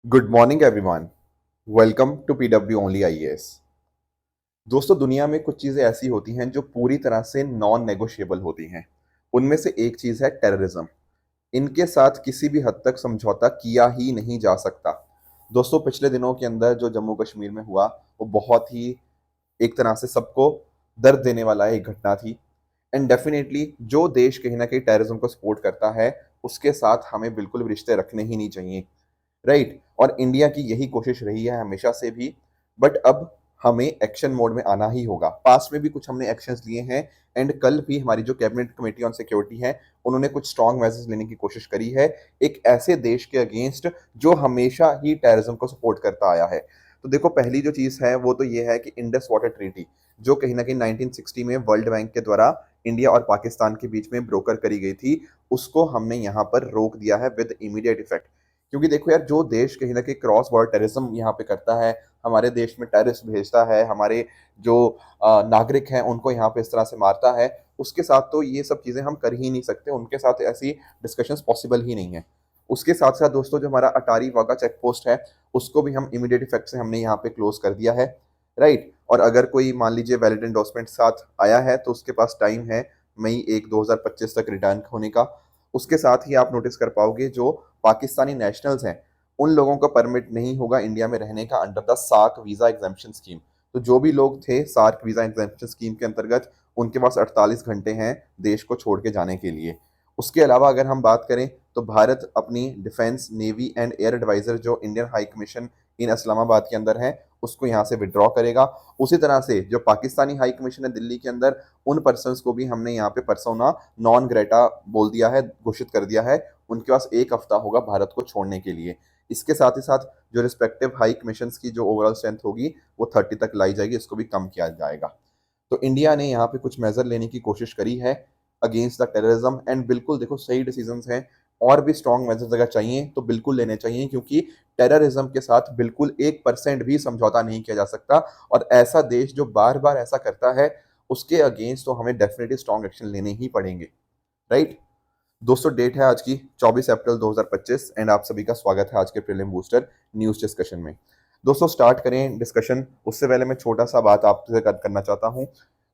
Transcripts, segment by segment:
Good morning everyone. Welcome to PW only IAS. दोस्तों, दुनिया में कुछ चीजें ऐसी होती हैं जो पूरी तरह से नॉन नेगोशिएबल होती हैं। उनमें से एक चीज है टेररिज्म। इनके साथ किसी भी हद तक समझौता किया ही नहीं जा सकता। दोस्तों, पिछले दिनों के अंदर जो जम्मू कश्मीर में हुआ वो बहुत ही एक तरह से सबको दर्द देने वाला एक घटना थी। एंड डेफिनेटली जो देश कहीं ना कहीं टेररिज्म को सपोर्ट करता है उसके साथ हमें बिल्कुल भी रिश्ते रखने ही नहीं चाहिए। राइट। और इंडिया की यही कोशिश रही है हमेशा से भी। बट अब हमें एक्शन मोड में आना ही होगा। पास्ट में भी कुछ हमने एक्शंस लिए हैं। एंड कल भी हमारी जो कैबिनेट कमेटी ऑन सिक्योरिटी है उन्होंने कुछ स्ट्रांग मेजर्स लेने की कोशिश करी है एक ऐसे देश के अगेंस्ट जो हमेशा ही टेररिज्म को सपोर्ट करता आया है। तो देखो, पहली जो चीज़ है वो तो ये है कि इंडस वाटर ट्रीटी जो कहीं ना कहीं 1960 में वर्ल्ड बैंक के द्वारा इंडिया और पाकिस्तान के बीच में ब्रोकर करी गई थी, उसको हमने यहाँ पर रोक दिया है विद इमीडिएट इफेक्ट। क्योंकि देखो यार, जो देश कहीं ना कहीं क्रॉस बॉर्डर टेररिज्म यहाँ पे करता है, हमारे देश में टेररिस्ट भेजता है, हमारे जो नागरिक हैं उनको यहाँ पे इस तरह से मारता है, उसके साथ तो ये सब चीज़ें हम कर ही नहीं सकते। उनके साथ ऐसी डिस्कशंस पॉसिबल ही नहीं है। उसके साथ साथ दोस्तों, जो हमारा अटारी वाघा चेक पोस्ट है उसको भी हम इमीडिएट इफेक्ट से हमने यहाँ पे क्लोज कर दिया है। राइट। और अगर कोई मान लीजिए वैलिड एंडोर्समेंट साथ आया है तो उसके पास टाइम है मई 1 2025 तक रिटर्न होने का। उसके साथ ही आप नोटिस कर पाओगे जो पाकिस्तानी नेशनल्स हैं उन लोगों का परमिट नहीं होगा इंडिया में रहने का under the SAARC visa exemption scheme. तो जो भी लोग थे सार्क वीजा एग्जाम्पशन स्कीम के अंतर्गत, उनके पास 48 घंटे हैं देश को छोड़ के जाने के लिए। उसके अलावा अगर हम बात करें तो भारत अपनी defence navy and air adviser जो Indian high commission in Islamabad के अंदर है उसको यहाँ से विड्रॉ करेगा। उसी तरह से जो पाकिस्तानी हाई कमीशन है दिल्ली के अंदर, उन पर्सनस को भी हमने यहाँ पे परसोना नॉन ग्रेटा बोल दिया है, घोषित कर दिया है। उनके पास एक हफ्ता होगा भारत को छोड़ने के लिए। इसके साथ ही साथ जो रिस्पेक्टिव हाई कमीशन की जो ओवरऑल स्ट्रेंथ होगी वो 30 तक लाई जाएगी, इसको भी कम किया जाएगा। तो इंडिया ने यहाँ पे कुछ मेजर लेने की कोशिश करी है अगेंस्ट द टेररिज्म। एंड बिल्कुल देखो, सही डिसीजंस हैं। और भी स्ट्रॉन्ग मेजर्स अगर चाहिए तो बिल्कुल लेने चाहिए, क्योंकि टेररिज्म के साथ बिल्कुल 1% भी समझौता नहीं किया जा सकता। और ऐसा देश जो बार बार ऐसा करता है उसके अगेंस्ट तो हमें डेफिनेटली स्ट्रॉन्ग एक्शन लेने ही पड़ेंगे। राइट। दोस्तों, डेट है आज की 24 अप्रैल 2025 एंड आप सभी का स्वागत है आज के प्रीलिम बूस्टर न्यूज डिस्कशन में। दोस्तों, स्टार्ट करें डिस्कशन उससे पहले मैं छोटा सा बात आपसे करना चाहता हूं।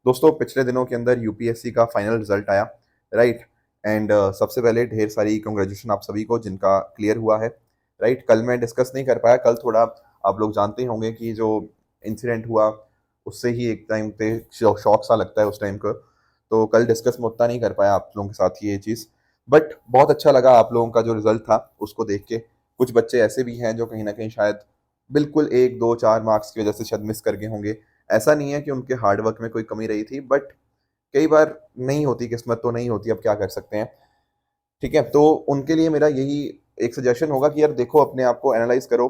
दोस्तों, पिछले दिनों के अंदर यूपीएससी का फाइनल रिजल्ट आया। राइट। एंड सबसे पहले ढेर सारी कंग्रेचुलेशन आप सभी को जिनका क्लियर हुआ है। राइट। कल मैं डिस्कस नहीं कर पाया, कल थोड़ा आप लोग जानते ही होंगे कि जो इंसिडेंट हुआ उससे ही एक टाइम पे शौक सा लगता है उस टाइम को। तो कल डिस्कस में उतना नहीं कर पाया आप लोगों के साथ ये चीज़। बट बहुत अच्छा लगा आप लोगों का जो रिजल्ट था उसको देख के। कुछ बच्चे ऐसे भी हैं जो कहीं ना कहीं शायद बिल्कुल 1 2 4 मार्क्स की वजह से शायद मिस कर गए होंगे। ऐसा नहीं है कि उनके हार्डवर्क में कोई कमी रही थी, बट कई बार नहीं होती, किस्मत तो नहीं होती, अब क्या कर सकते हैं। ठीक है, तो उनके लिए मेरा यही एक सजेशन होगा कि यार देखो, अपने आप को एनालाइज करो।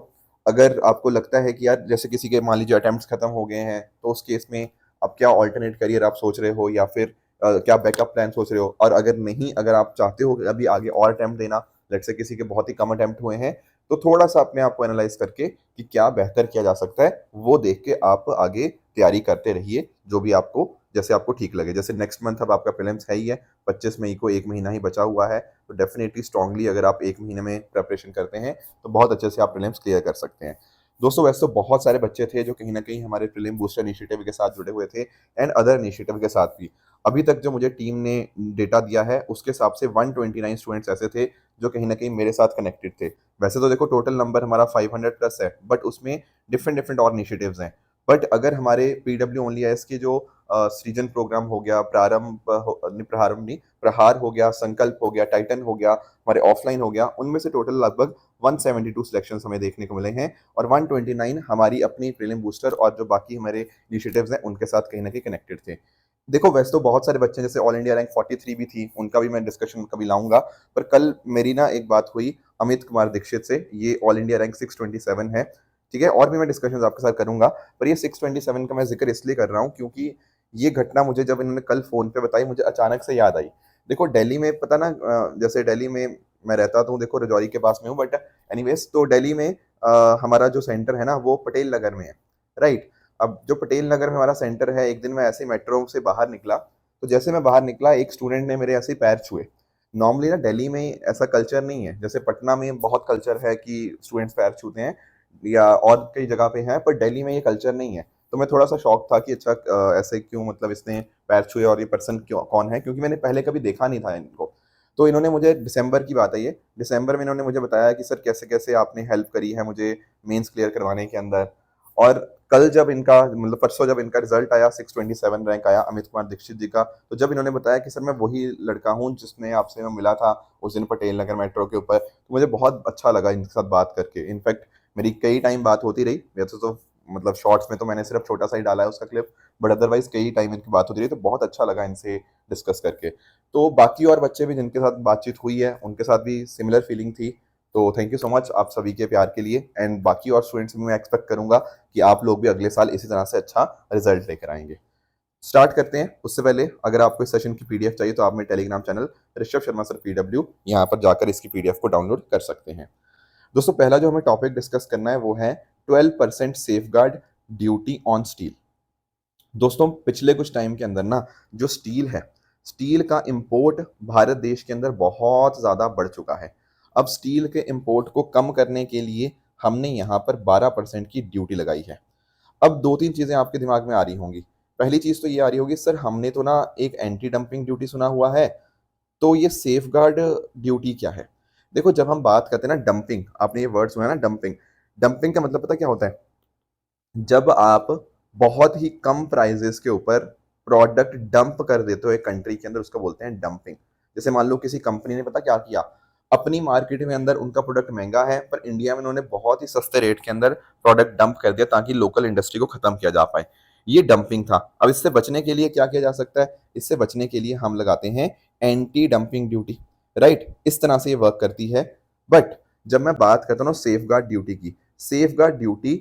अगर आपको लगता है कि यार जैसे किसी के मान लीजिए अटेम्प्ट्स खत्म हो गए हैं तो उस केस में अब क्या ऑल्टरनेट करियर आप सोच रहे हो, या फिर क्या बैकअप प्लान सोच रहे हो। और अगर नहीं, अगर आप चाहते हो कि अभी आगे और अटेम्प्ट देना, लेट से किसी के बहुत ही कम अटेम्प्ट हुए हैं, तो थोड़ा सा अपने आप को एनालाइज करके कि क्या बेहतर किया जा सकता है वो देख के आप आगे तैयारी करते रहिए, जो भी आपको जैसे आपको ठीक लगे। जैसे नेक्स्ट मंथ अब आपका प्रीलिम्स है ही है, 25 मई को, 1 महीना ही बचा हुआ है। तो डेफिनेटली स्ट्रांगली अगर आप 1 महीने में प्रेपरेशन करते हैं तो बहुत अच्छे से आप प्रीलिम्स क्लियर कर सकते हैं। दोस्तों, वैसे तो बहुत सारे बच्चे थे जो कहीं ना कहीं हमारे प्रीलिम बूस्टर इनिशिएटिव के साथ जुड़े हुए थे एंड अदर इनिशिएटिव के साथ भी। अभी तक जो मुझे टीम ने डेटा दिया है उसके हिसाब से 129 स्टूडेंट्स ऐसे थे जो कहीं ना कहीं मेरे साथ कनेक्टेड थे। वैसे तो देखो, टोटल नंबर हमारा 500 प्लस है, बट उसमें डिफरेंट डिफरेंट और इनिशिएटिव्स हैं। बट अगर हमारे पीडब्ल्यू ओनली एस के जो सृजन प्रोग्राम हो गया, प्रारंभ नहीं, प्रहार हो गया, संकल्प हो गया, टाइटन हो गया, हमारे ऑफलाइन हो गया, उनमें से टोटल लगभग 172 सिलेक्शंस हमें देखने को मिले हैं। और 129 हमारी अपनी प्रीलिम बूस्टर और जो बाकी हमारे इनिशिएटिव्स हैं उनके साथ कहीं ना कहीं कनेक्टेड थे। देखो, वैसे तो बहुत सारे बच्चे जैसे ऑल इंडिया रैंक 43 भी थी, उनका भी मैं डिस्कशन कभी लाऊंगा। पर कल मेरी ना एक बात हुई अमित कुमार दीक्षित से, ये ऑल इंडिया रैंक 627 है। ठीक है, और भी मैं डिस्कशन आपके साथ करूंगा। पर ये 627 का मैं जिक्र इसलिए कर रहा हूँ क्योंकि ये घटना मुझे जब इन्होंने कल फोन पे बताई मुझे अचानक से याद आई। देखो, दिल्ली में पता ना, जैसे दिल्ली में मैं रहता तो हूँ, देखो रजौरी के पास में हूँ, बट एनीवेज तो दिल्ली में हमारा जो सेंटर है ना वो पटेल नगर में है। राइट। अब जो पटेल नगर में हमारा सेंटर है, एक दिन मैं ऐसे मेट्रो से बाहर निकला, तो जैसे मैं बाहर निकला एक स्टूडेंट ने मेरे ऐसे ही पैर छुए। नॉर्मली ना दिल्ली में ऐसा कल्चर नहीं है, जैसे पटना में बहुत कल्चर है कि स्टूडेंट्स पैर छूते हैं या और कई जगह पे है, पर दिल्ली में ये कल्चर नहीं है। तो मैं थोड़ा सा शॉक था कि अच्छा ऐसे क्यों, मतलब इसने पैर छुए और ये पर्सन क्यों कौन है, क्योंकि मैंने पहले कभी देखा नहीं था इनको। तो इन्होंने मुझे, दिसंबर की बात है ये, दिसंबर में इन्होंने मुझे बताया कि सर कैसे कैसे आपने हेल्प करी है मुझे मेंस क्लियर करवाने के अंदर। और कल जब इनका, मतलब परसों जब इनका रिजल्ट आया, 627 रैंक आया अमित कुमार दीक्षित जी का, तो जब इन्होंने बताया कि सर मैं वही लड़का हूँ जिसने आपसे मैं मिला था उस दिन पटेल नगर मेट्रो के ऊपर, तो मुझे बहुत अच्छा लगा इनके साथ बात करके। इनफैक्ट मेरी कई टाइम बात होती रही, वैसे तो मतलब शॉर्ट्स में तो मैंने सिर्फ छोटा सा ही डाला है उसका क्लिप, बट अदरवाइज कई टाइम इनकी बात होती रही, तो बहुत अच्छा लगा इनसे डिस्कस करके। तो बाकी और बच्चे भी जिनके साथ बातचीत हुई है उनके साथ भी सिमिलर फीलिंग थी। तो थैंक यू सो मच आप सभी के प्यार के लिए, एंड बाकी और स्टूडेंट्स भी मैं एक्सपेक्ट करूंगा कि आप लोग भी अगले साल इसी तरह से अच्छा रिजल्ट लेकर आएंगे। स्टार्ट करते हैं। उससे पहले अगर आपको इस सेशन की पीडीएफ चाहिए तो आप मेरे Telegram channel Rishabh Sharma sir PW यहाँ पर जाकर इसकी पीडीएफ को डाउनलोड कर सकते हैं। दोस्तों पहला जो हमें टॉपिक डिस्कस करना है वो है 12% safe guard duty on steel. दोस्तों पिछले कुछ टाइम के अंदर ना जो स्टील है, स्टील का इंपोर्ट भारत देश के अंदर बहुत ज़्यादा बढ़ चुका है। अब स्टील के इंपोर्ट को कम करने के लिए हमने यहाँ पर 12% की ड्यूटी लगाई है। अब दो तीन चीज़ें आपके दिमाग में आ रही होंगी। पहली चीज़ तो ये आ रही होगी, सर हमने तो ना एक एंटी डंपिंग ड्यूटी सुना हुआ है, तो ये सेफ गार्ड ड्यूटी क्या है? देखो जब हम बात करते हैं ना डंपिंग, आपने ये वर्ड सुना है ना डंपिंग, डंपिंग का मतलब पता क्या होता है? जब आप बहुत ही कम प्राइजेस के ऊपर प्रोडक्ट डंप कर देते हो एक कंट्री के अंदर, उसको बोलते हैं डंपिंग। जैसे मान लो किसी कंपनी ने पता क्या किया, अपनी मार्केट में अंदर उनका प्रोडक्ट महंगा है पर इंडिया में उन्होंने बहुत ही सस्ते रेट के अंदर प्रोडक्ट डंप कर दिया ताकि लोकल इंडस्ट्री को खत्म किया जा पाए। ये डंपिंग था। अब इससे बचने के लिए क्या किया जा सकता है? इससे बचने के लिए हम लगाते हैं एंटी डंपिंग ड्यूटी। राइट, इस तरह से ये वर्क करती है। बट जब मैं बात करता हूँ सेफ गार्ड ड्यूटी की, सेफ गार्ड ड्यूटी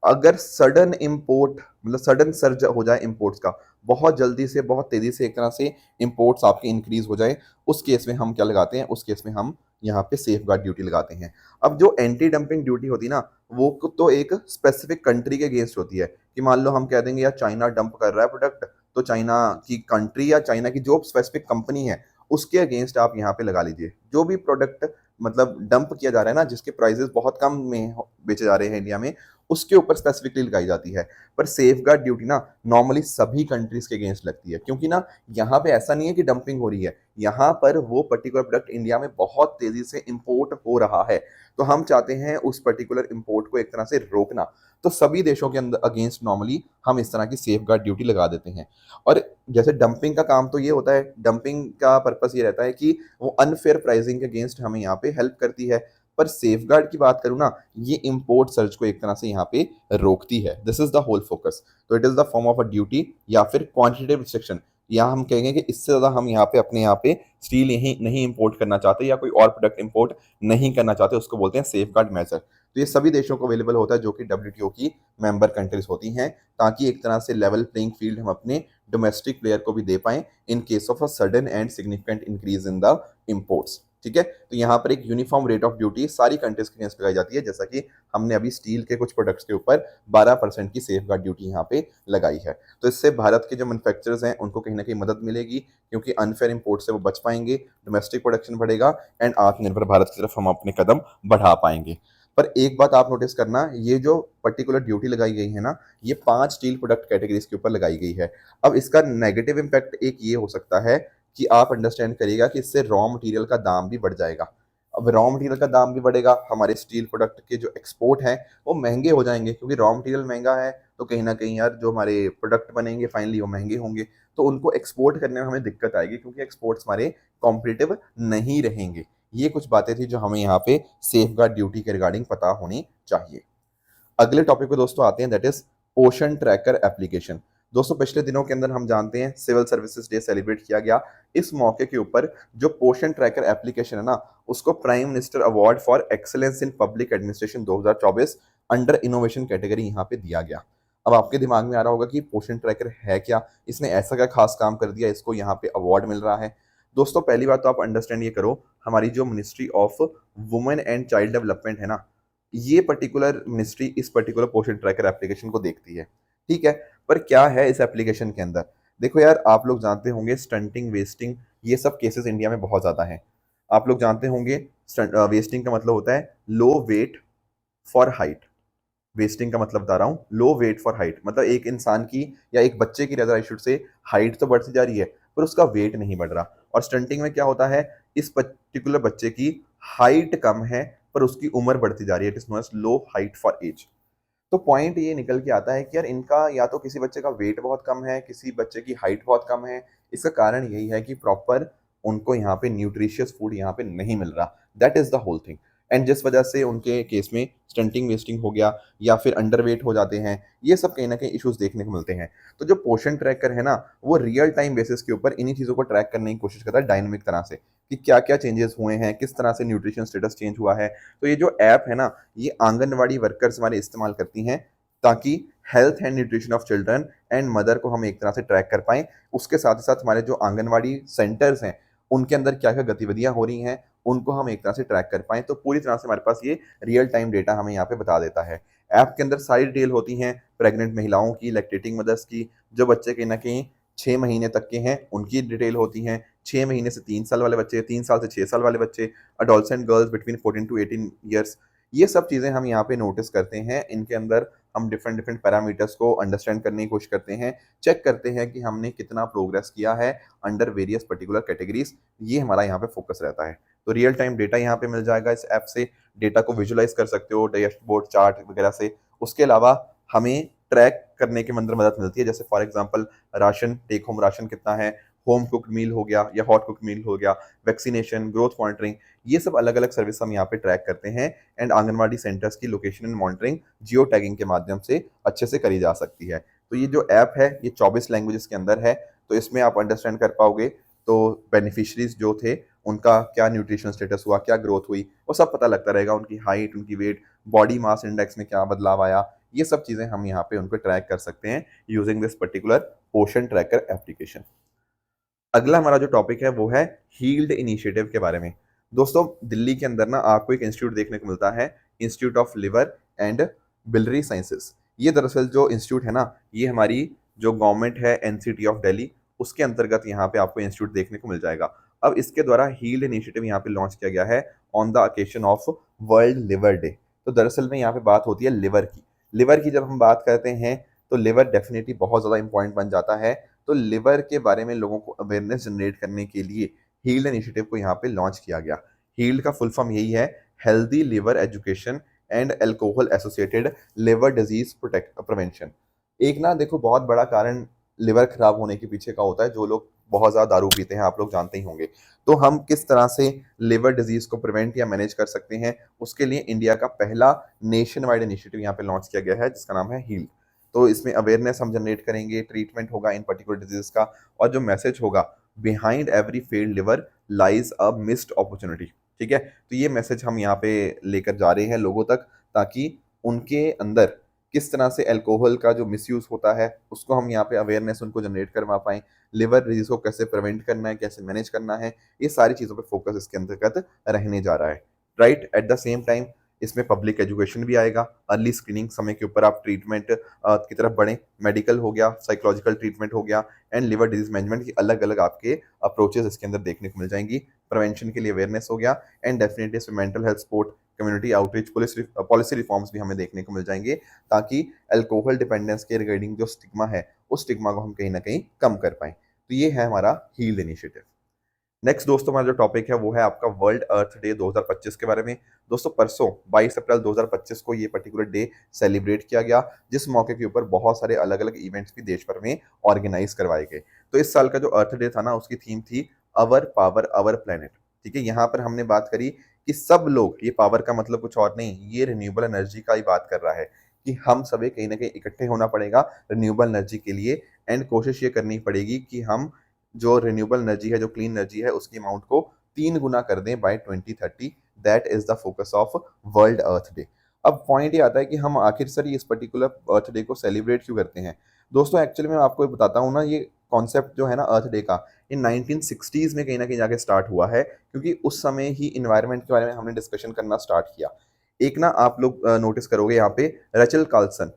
अगर सडन इंपोर्ट, मतलब सडन सर्ज हो जाए इंपोर्ट्स का, बहुत जल्दी से बहुत तेजी से एक तरह से इंपोर्ट्स आपके इंक्रीज हो जाए, उस केस में हम क्या लगाते हैं? उस केस में हम यहाँ पे सेफ गार्ड ड्यूटी लगाते हैं। अब जो एंटी डंपिंग ड्यूटी होती है ना, वो तो एक स्पेसिफिक कंट्री के अगेंस्ट होती है कि मान लो हम कह देंगे यार चाइना डंप कर रहा है प्रोडक्ट, तो चाइना की कंट्री या चाइना की जो स्पेसिफिक कंपनी है उसके अगेंस्ट आप यहाँ पे लगा लीजिए। जो भी प्रोडक्ट मतलब डंप किया जा रहा है ना, जिसके प्राइसेस बहुत कम में बेचे जा रहे हैं इंडिया में, उसके ऊपर स्पेसिफिकली लगाई जाती है। पर सेफ गार्ड ड्यूटी ना नॉर्मली सभी कंट्रीज के अगेंस्ट लगती है, क्योंकि ना यहाँ पे ऐसा नहीं है कि डंपिंग हो रही है, यहाँ पर वो पर्टिकुलर प्रोडक्ट इंडिया में बहुत तेजी से इंपोर्ट हो रहा है, तो हम चाहते हैं उस पर्टिकुलर इंपोर्ट को एक तरह से रोकना। तो सभी देशों के अंदर अगेंस्ट नॉर्मली हम इस तरह की सेफ गार्ड ड्यूटी लगा देते हैं। और जैसे डंपिंग का काम तो ये होता है, डंपिंग का पर्पस ये रहता है कि वो अनफेयर प्राइसिंग के अगेंस्ट हमें यहाँ पे हेल्प करती है। पर सेफ गार्ड की बात करूँ ना, ये इंपोर्ट सर्च को एक तरह से यहाँ पे रोकती है। This is the whole focus. तो it is the form of a duty या फिर क्वांटिटेटिव रिस्ट्रिक्शन। यहाँ हम कहेंगे कि इससे ज़्यादा हम यहाँ पे अपने यहाँ पे स्टील यही नहीं इंपोर्ट करना चाहते या कोई और प्रोडक्ट इंपोर्ट नहीं करना चाहते, उसको बोलते हैं सेफ गार्ड मेजर। तो ये सभी देशों को अवेलेबल होता है जो कि डब्ल्यूटीओ की मेंबर कंट्रीज होती हैं, ताकि एक तरह से लेवल प्लेइंग फील्ड हम अपने डोमेस्टिक प्लेयर को भी दे पाएं in case of a sudden and significant increase in the imports. ठीक है, तो यहाँ पर एक यूनिफॉर्म रेट ऑफ ड्यूटी सारी कंट्रीज के अगेंस्ट लगाई जाती है, जैसा कि हमने अभी स्टील के कुछ प्रोडक्ट्स के ऊपर 12% की सेफ गार्ड ड्यूटी यहाँ पे लगाई है। तो इससे भारत के जो मैन्युफैक्चरर्स हैं उनको कहीं ना कहीं मदद मिलेगी, क्योंकि अनफेयर इंपोर्ट से वो बच पाएंगे, डोमेस्टिक प्रोडक्शन बढ़ेगा एंड आत्मनिर्भर भारत की तरफ हम अपने कदम बढ़ा पाएंगे। पर एक बात आप नोटिस करना, ये जो पर्टिकुलर ड्यूटी लगाई गई है ना, ये 5 स्टील प्रोडक्ट कैटेगरीज के ऊपर लगाई गई है। अब इसका नेगेटिव इम्पैक्ट एक ये हो सकता है कि आप अंडरस्टैंड करिएगा कि इससे रॉ मटेरियल का दाम भी बढ़ जाएगा। अब रॉ मटेरियल का दाम भी बढ़ेगा, हमारे स्टील प्रोडक्ट के जो एक्सपोर्ट हैं वो महंगे हो जाएंगे, क्योंकि रॉ मटेरियल महंगा है तो कहीं ना कहीं यार जो हमारे प्रोडक्ट बनेंगे फाइनली वो महंगे होंगे, तो उनको एक्सपोर्ट करने में हमें दिक्कत आएगी, क्योंकि एक्सपोर्ट्स हमारे कॉम्पिटिटिव नहीं रहेंगे। ये कुछ बातें थी जो हमें यहाँ पे सेफ गार्ड ड्यूटी के रिगार्डिंग पता होनी चाहिए। अगले टॉपिक पे दोस्तों आते हैं, that is ocean tracker application. दोस्तों पिछले दिनों के अंदर हम जानते हैं सिविल सर्विसेज डे सेलिब्रेट किया गया। इस मौके के ऊपर जो पोषण ट्रैकर एप्लीकेशन है ना, उसको prime minister award for excellence in public administration 2024 under innovation category यहाँ पे दिया गया। अब आपके दिमाग में आ रहा होगा कि पोषण ट्रैकर है क्या, इसने ऐसा क्या खास काम कर दिया इसको यहाँ पे अवार्ड मिल रहा है। दोस्तों पहली बात तो आप अंडरस्टैंड ये करो, हमारी जो ministry of women and child development है ना, ये पर्टिकुलर मिनिस्ट्री इस पर्टिकुलर पोषण ट्रैकर एप्लीकेशन को देखती है। ठीक है, पर क्या है इस एप्लीकेशन के अंदर? देखो यार, आप लोग जानते होंगे स्टंटिंग, वेस्टिंग, ये सब केसेस इंडिया में बहुत ज़्यादा हैं। आप लोग जानते होंगे वेस्टिंग का मतलब होता है लो वेट फॉर हाइट। वेस्टिंग का मतलब बता रहा हूँ, लो वेट फॉर हाइट, मतलब एक इंसान की या एक बच्चे की rather I should say height तो बढ़ती जा रही है पर उसका वेट नहीं बढ़ रहा। और स्टंटिंग में क्या होता है, इस पर्टिकुलर बच्चे की हाइट कम है पर उसकी उम्र बढ़ती जा रही है, it is known as low height for age. तो पॉइंट ये निकल के आता है कि यार इनका या तो किसी बच्चे का वेट बहुत कम है, किसी बच्चे की हाइट बहुत कम है। इसका कारण यही है कि प्रॉपर उनको यहाँ पे न्यूट्रिशियस फूड यहाँ पे नहीं मिल रहा। That is the whole thing. And जिस वजह से उनके केस में स्टंटिंग वेस्टिंग हो गया या फिर अंडरवेट हो जाते हैं, ये सब कहीं ना कहीं इश्यूज देखने को मिलते हैं। तो जो पोषण ट्रैकर है ना, वो रियल टाइम बेसिस के ऊपर इन्हीं चीज़ों को ट्रैक करने की कोशिश करता है डायनेमिक तरह से, कि क्या क्या चेंजेस हुए हैं, किस तरह से न्यूट्रिशन स्टेटस चेंज हुआ है। तो ये जो ऐप है ना, ये आंगनवाड़ी वर्कर्स हमारे इस्तेमाल करती हैं ताकि health and nutrition of children and mother को हम एक तरह से ट्रैक कर पाएँ। उसके साथ ही साथ हमारे जो आंगनवाड़ी सेंटर्स हैं, उनके अंदर क्या-क्या गतिविधियाँ हो रही हैं, उनको हम एक तरह से ट्रैक कर पाएँ। तो पूरी तरह से हमारे पास ये रियल टाइम डेटा हमें यहाँ पे बता देता है। ऐप के अंदर सारी डिटेल होती हैं, प्रेग्नेंट महिलाओं की, लैक्टेटिंग मदर्स की, जो बच्चे कहीं न कहीं 6 महीने तक के हैं, उनकी डिटेल होती हैं, 6 महीने से 3 साल वाले बच्चे, 3 साल से 6 साल वाले बच्चे, adolescent girls between 14 to 18 years. ये सब चीज़ें हम यहाँ पे नोटिस करते हैं। इनके अंदर हम डिफरेंट डिफरेंट पैरामीटर्स को अंडरस्टैंड करने की कोशिश करते हैं, चेक करते हैं कि हमने कितना प्रोग्रेस किया है अंडर वेरियस पर्टिकुलर कैटेगरीज। ये हमारा यहाँ पे फोकस रहता है। तो रियल टाइम डेटा यहाँ पे मिल जाएगा इस ऐप से, डेटा को विजुअलाइज कर सकते हो डैशबोर्ड चार्ट वगैरह से। उसके अलावा हमें ट्रैक करने के अंदर मदद मिलती है, जैसे for example ration, take home ration कितना है, होम कुक्ड मील हो गया या हॉट कुक्ड मील हो गया, वैक्सीनेशन, ग्रोथ मॉनिटरिंग, ये सब अलग अलग सर्विस हम यहाँ पे ट्रैक करते हैं। एंड आंगनवाड़ी सेंटर्स की location and monitoring geo tagging के माध्यम से अच्छे से करी जा सकती है। तो ये जो ऐप है ये 24 लैंग्वेजेस के अंदर है, तो इसमें आप अंडरस्टैंड कर पाओगे। तो बेनिफिशरीज जो थे उनका क्या न्यूट्रिशन स्टेटस हुआ, क्या ग्रोथ हुई, वो सब पता लगता रहेगा। उनकी हाइट, उनकी वेट, बॉडी मास इंडेक्स में क्या बदलाव आया, ये सब चीज़ें हम यहाँ पे उनको ट्रैक कर सकते हैं using this particular portion tracker application. अगला हमारा जो टॉपिक है वो है हील्ड इनिशिएटिव के बारे में। दोस्तों दिल्ली के अंदर ना आपको एक इंस्टीट्यूट देखने को मिलता है, institute of liver and biliary sciences. ये दरअसल जो इंस्टीट्यूट है ना, ये हमारी जो गवर्नमेंट है एनसीटी ऑफ दिल्ली, उसके अंतर्गत यहाँ पे आपको इंस्टीट्यूट देखने को मिल जाएगा। अब इसके द्वारा हील्ड इनिशिएटिव यहाँ पे लॉन्च किया गया है on the occasion of world liver day. तो दरअसल में यहाँ पे बात होती है लिवर की। लिवर की जब हम बात करते हैं तो लिवर डेफिनेटली बहुत ज़्यादा इंपॉर्टेंट बन जाता है। तो लिवर के बारे में लोगों को अवेयरनेस जनरेट करने के लिए हील्ड इनिशिएटिव को यहाँ पे लॉन्च किया गया। हील्ड का फुल फॉर्म यही है, healthy liver education and alcohol associated liver disease protect prevention. एक ना देखो बहुत बड़ा कारण लिवर खराब होने के पीछे का होता है, जो लोग बहुत ज़्यादा दारू पीते हैं, आप लोग जानते ही होंगे। तो हम किस तरह से लिवर डिजीज को प्रिवेंट या मैनेज कर सकते हैं, उसके लिए इंडिया का पहला नेशन वाइड इनिशिएटिव यहाँ पे लॉन्च किया गया है जिसका नाम है हील्ड। तो इसमें अवेयरनेस हम जनरेट करेंगे, ट्रीटमेंट होगा इन पर्टिकुलर डिजीज का, और जो मैसेज होगा, behind every failed liver lies a missed opportunity. ठीक है, तो ये मैसेज हम यहाँ पे लेकर जा रहे हैं लोगों तक, ताकि उनके अंदर किस तरह से अल्कोहल का जो मिसयूज होता है उसको हम यहाँ पे अवेयरनेस उनको जनरेट करवा पाएं, लिवर डिजीज को कैसे प्रिवेंट करना है, कैसे मैनेज करना है, ये सारी चीज़ों पे फोकस इसके अंतर्गत रहने जा रहा है। Right, at the same time इसमें पब्लिक एजुकेशन भी आएगा, अर्ली स्क्रीनिंग समय के ऊपर आप ट्रीटमेंट की तरफ बढ़ें, मेडिकल हो गया, साइकोलॉजिकल ट्रीटमेंट हो गया, एंड लिवर डिजीज मैनेजमेंट की अलग अलग आपके अप्रोचेस इसके अंदर देखने को मिल जाएंगी। प्रिवेंशन के लिए अवेयरनेस हो गया, एंड डेफिनेटली इसमें mental health support, community outreach, policy reforms भी हमें देखने को मिल जाएंगे, ताकि अल्कोहल डिपेंडेंस के रिगार्डिंग जो स्टिग्मा है उस स्टिग्मा को हम कहीं ना कहीं कम कर पाएं। तो ये है हमारा हील्ड इनिशिएटिव। नेक्स्ट दोस्तों हमारा जो टॉपिक है वो है आपका वर्ल्ड अर्थ डे 2025 के बारे में। दोस्तों परसों 22 अप्रैल 2025 को ये पर्टिकुलर डे सेलिब्रेट किया गया, जिस मौके के ऊपर बहुत सारे अलग अलग इवेंट्स भी देश भर में ऑर्गेनाइज करवाए गए। तो इस साल का जो अर्थ डे था ना, उसकी थीम थी अवर पावर अवर प्लेनेट। ठीक है, यहाँ पर हमने बात करी कि सब लोग, ये पावर का मतलब कुछ और नहीं, ये रिन्यूएबल एनर्जी का ही बात कर रहा है, कि हम सभी कहीं ना कहीं इकट्ठे होना पड़ेगा रिन्यूएबल एनर्जी के लिए। एंड कोशिश ये करनी पड़ेगी कि हम जो रिन्यूएबल एनर्जी है, जो क्लीन एनर्जी है, उसकी अमाउंट को 3 गुना कर दें by 2030। That is the focus of world earth day. अब पॉइंट ये आता है कि हम आखिर सर इस पर्टिकुलर अर्थ डे को सेलिब्रेट क्यों करते हैं। दोस्तों एक्चुअली मैं आपको बताता हूँ ना, ये कॉन्सेप्ट जो है ना अर्थ डे का, इन 1960s में कहीं ना कहीं जाके स्टार्ट हुआ है, क्योंकि उस समय ही इन्वायरमेंट के बारे में हमने डिस्कशन करना स्टार्ट किया। एक ना आप लोग नोटिस करोगे यहाँ पे, रचल कार्लसन,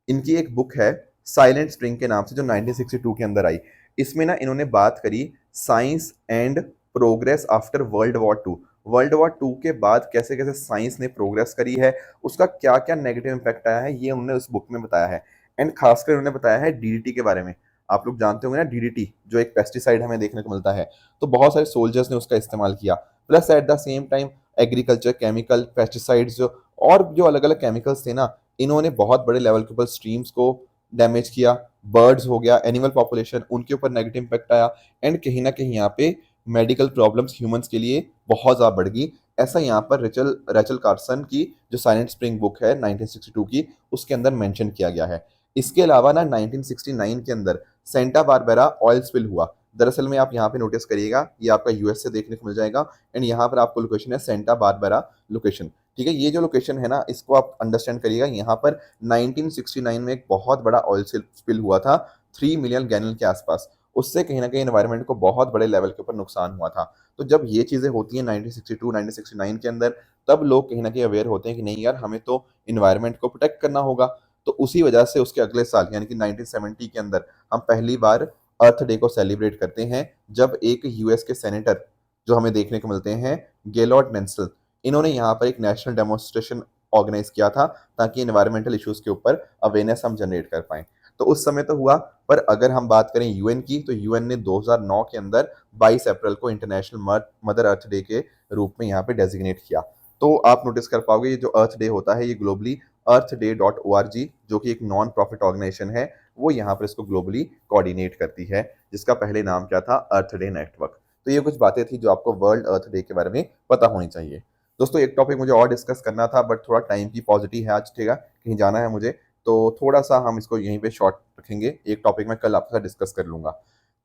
इनकी एक बुक है साइलेंट स्प्रिंग के नाम से, जो 1962 के अंदर आई। इसमें ना इन्होंने बात करी science and progress after world war 2। World war 2 के बाद कैसे कैसे साइंस ने प्रोग्रेस करी है, उसका क्या क्या नेगेटिव इम्पैक्ट आया है, ये उन्होंने उस बुक में बताया है। एंड खासकर उन्होंने बताया है डीडीटी के बारे में। आप लोग जानते होंगे ना डीडीटी, जो एक पेस्टिसाइड हमें देखने को मिलता है, तो बहुत सारे सोल्जर्स ने उसका इस्तेमाल किया। Plus at the same time agriculture chemical pesticides जो और जो अलग अलग केमिकल्स थे ना, इन्होंने बहुत बड़े लेवल के ऊपर स्ट्रीम्स को डैमेज किया। बर्ड्स हो गया, एनिमल पॉपुलेशन, उनके ऊपर नेगेटिव इम्पैक्ट आया। एंड कहीं ना कहीं यहाँ पे मेडिकल प्रॉब्लम्स ह्यूमंस के लिए बहुत ज़्यादा बढ़ गई। ऐसा यहाँ पर रेचल रेचल कार्सन की जो साइलेंट स्प्रिंग बुक है 1962 की, उसके अंदर मेंशन किया गया है। इसके अलावा ना 1969 के अंदर सेंटा बारबेरा ऑयल स्पिल हुआ। दरअसल में आप यहाँ पे नोटिस करिएगा, ये आपका यूएस से देखने को मिल जाएगा। एंड यहाँ पर आपको लोकेशन है सेंटा बारबेरा लोकेशन। ठीक है, ये जो लोकेशन है ना, इसको आप अंडरस्टैंड करिएगा। यहाँ पर 1969 में एक बहुत बड़ा ऑयल स्पिल हुआ था, 3 मिलियन गैलन के आसपास। उससे कहीं ना कहीं एनवायरनमेंट को बहुत बड़े लेवल के ऊपर नुकसान हुआ था। तो जब ये चीज़ें होती हैं 1962 1969 के अंदर, तब लोग कहीं ना कहीं अवेयर होते हैं कि नहीं यार, हमें तो इन्वायरमेंट को प्रोटेक्ट करना होगा। तो उसी वजह से उसके अगले साल यानी कि 1970 के अंदर हम पहली बार अर्थ डे को सेलिब्रेट करते हैं, जब एक यूएस के सेनेटर जो हमें देखने को मिलते हैं, गेलॉर्ड मेंसल, इन्होंने यहाँ पर एक नेशनल डेमोन्स्ट्रेशन ऑर्गेनाइज किया था, ताकि एनवायरमेंटल इश्यूज के ऊपर अवेयरनेस हम जनरेट कर पाएं। तो उस समय तो हुआ, पर अगर हम बात करें यूएन की, तो यूएन ने 2009 के अंदर 22 अप्रैल को इंटरनेशनल मदर अर्थ डे के रूप में यहाँ पे डेजिग्नेट किया। तो आप नोटिस कर पाओगे, ये जो अर्थ डे होता है, ये ग्लोबली earthday.org, जो कि एक नॉन प्रॉफिट ऑर्गेनाइजेशन है, वो यहाँ पर इसको ग्लोबली कोऑर्डिनेट करती है, जिसका पहले नाम क्या था, अर्थ डे नेटवर्क। तो ये कुछ बातें थी जो आपको वर्ल्ड अर्थ डे के बारे में पता होनी चाहिए। दोस्तों, एक टॉपिक मुझे और डिस्कस करना था, बट थोड़ा टाइम की पॉजिटिव है आज, ठीक है, कहीं जाना है मुझे, तो थोड़ा सा हम इसको यहीं पे शॉर्ट रखेंगे। एक टॉपिक मैं कल आपके साथ डिस्कस कर लूंगा।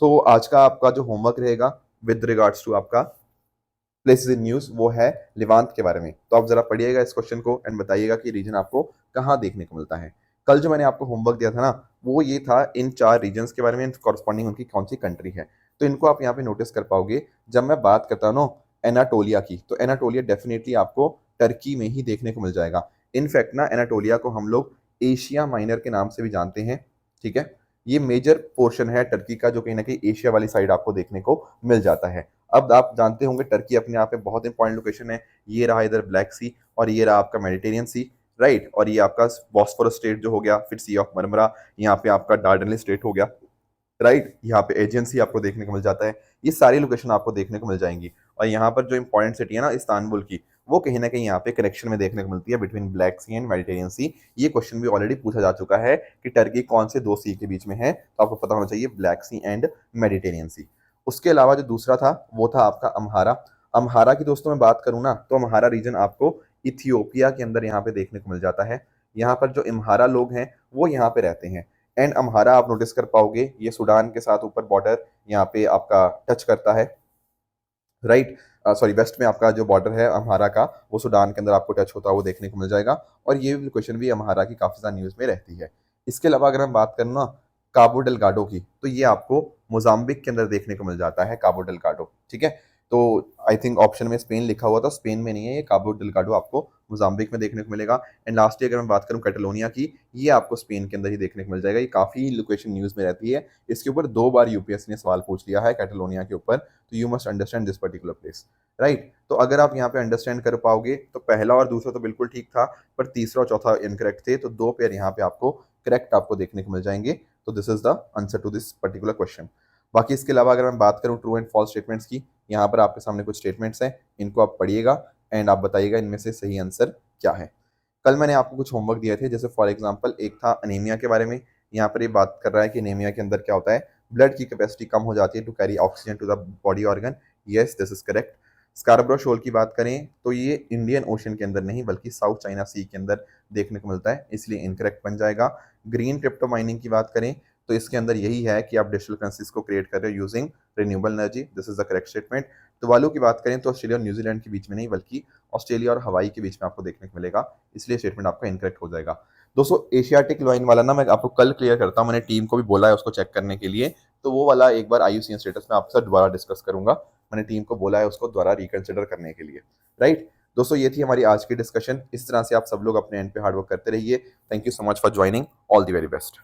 तो आज का आपका जो होमवर्क रहेगा विद रिगार्ड्स टू आपका प्लेसेस इन न्यूज, वो है लिवांत के बारे में। तो आप जरा पढ़िएगा इस क्वेश्चन को एंड बताइएगा कि रीजन आपको कहाँ देखने को मिलता है। कल जो मैंने आपको होमवर्क दिया था ना, वो ये था इन 4 रीजन्स के बारे में, कॉरस्पॉन्डिंग उनकी कौन सी कंट्री है। तो इनको आप यहाँ पे नोटिस कर पाओगे। जब मैं बात करता हूँ ना एनाटोलिया की, तो एनाटोलिया डेफिनेटली आपको टर्की में ही देखने को मिल जाएगा। इनफैक्ट ना एनाटोलिया को हम लोग एशिया माइनर के नाम से भी जानते हैं। ठीक है, ये मेजर पोर्शन है टर्की का, जो कहीं ना कहीं एशिया वाली साइड आपको देखने को मिल जाता है। अब आप जानते होंगे टर्की अपने आप में बहुत इंपॉर्टेंट लोकेशन है। ये रहा इधर ब्लैक सी, और ये रहा आपका मेडिटेरियन सी, राइट। और ये आपका बॉस्फोरस स्टेट जो हो गया, फिर सी ऑफ मरमरा, यहाँ पे आपका डार्डनली स्टेट हो गया, राइट। यहाँ पे एजेंसी आपको देखने को मिल जाता है। ये सारी लोकेशन आपको देखने को मिल जाएंगी। और यहाँ पर जो इंपॉर्टेंट सिटी है ना इस्तांबुल की, वो कहीं ना कहीं यहाँ पे कनेक्शन में देखने को मिलती है between Black Sea and Mediterranean Sea. ये क्वेश्चन भी ऑलरेडी पूछा जा चुका है कि टर्की कौन से 2 सी के बीच में है, तो आपको पता होना चाहिए ब्लैक सी एंड मेडिटेरियन सी। उसके अलावा जो दूसरा था वो था आपका अम्हारा। अम्हारा की दोस्तों मैं बात करूँ ना, तो अम्हारा रीजन आपको इथियोपिया के अंदर यहाँ पे देखने को मिल जाता है। यहाँ पर जो अम्हारा लोग हैं वो यहाँ पे रहते हैं। एंड अम्हारा आप नोटिस कर पाओगे, ये सूडान के साथ ऊपर बॉर्डर यहाँ पे आपका टच करता है, राइट। सॉरी, वेस्ट में आपका जो बॉर्डर है अम्हारा का, वो सूडान के अंदर आपको टच होता है, वो देखने को मिल जाएगा। और ये लोकेशन भी अम्हारा की काफ़ी ज़्यादा न्यूज़ में रहती है। इसके अलावा अगर हम बात करें ना काबो डेलगाडो की, तो ये आपको मोजाम्बिक के अंदर देखने को मिल जाता है, काबो डेलगाडो। ठीक है, तो आई थिंक ऑप्शन में स्पेन लिखा हुआ था, स्पेन में नहीं है ये, काबो डेलगाडो आपको मोजाम्बिक में देखने को मिलेगा। एंड लास्टली अगर मैं बात करूँ कैटलोनिया की, ये आपको स्पेन के अंदर ही देखने को मिल जाएगा। ये काफ़ी लोकेशन न्यूज़ में रहती है। इसके ऊपर 2 बार यूपीएससी ने सवाल पूछ लिया है कैटलोनिया के ऊपर, तो you must understand this particular place, right. तो अगर आप यहाँ पे अंडरस्टैंड कर पाओगे, तो पहला और दूसरा तो बिल्कुल ठीक था, पर तीसरा और चौथा इनकरेक्ट थे। तो 2 पेयर यहाँ पे आपको करेक्ट आपको देखने को मिल जाएंगे। तो this is the answer to this particular question. बाकी इसके अलावा अगर मैं बात करूँ ट्रू एंड फॉल्स स्टेटमेंट्स की, यहाँ पर आपके सामने कुछ स्टेटमेंट्स हैं, इनको आप पढ़िएगा एंड आप बताइएगा इनमें से सही आंसर क्या है। कल मैंने आपको कुछ होमवर्क दिए थे, जैसे फॉर एग्जांपल एक था अनीमिया के बारे में। यहाँ पर ये बात कर रहा है कि अनीमिया के अंदर क्या होता है, ब्लड की कैपेसिटी कम हो जाती है to carry oxygen to the body organ. Yes, this is correct. Scarborough Shoal की बात करें तो ये इंडियन ओशन के अंदर नहीं बल्कि साउथ चाइना सी के अंदर देखने को मिलता है, इसलिए इनकरेक्ट बन जाएगा। ग्रीन क्रिप्टो माइनिंग की बात करें तो इसके अंदर यही है कि आप डिजिटल करेंसीज को क्रिएट कर रहे हो using renewable energy, this is the correct statement. Tuvalu की बात करें तो ऑस्ट्रेलिया और न्यूजीलैंड के बीच में नहीं बल्कि ऑस्ट्रेलिया और हवाई के बीच में आपको देखने को मिलेगा, इसलिए स्टेटमेंट आपका इनकरेक्ट हो जाएगा। दोस्तों, एशियाटिक लाइन वाला ना मैं आपको कल क्लियर करता हूँ, मैंने टीम को भी बोला है उसको चेक करने के लिए, तो वो वाला एक बार IUCN स्टेटस में आपके साथ दोबारा डिस्कस करूंगा। मैंने टीम को बोला है उसको दोबारा रिकंसिडर करने के लिए, राइट। दोस्तों, ये थी हमारी आज की डिस्कशन। इस तरह से आप सब लोग अपने एंड पे हार्डवर्क करते रहिए। Thank you so much for joining, all the very best.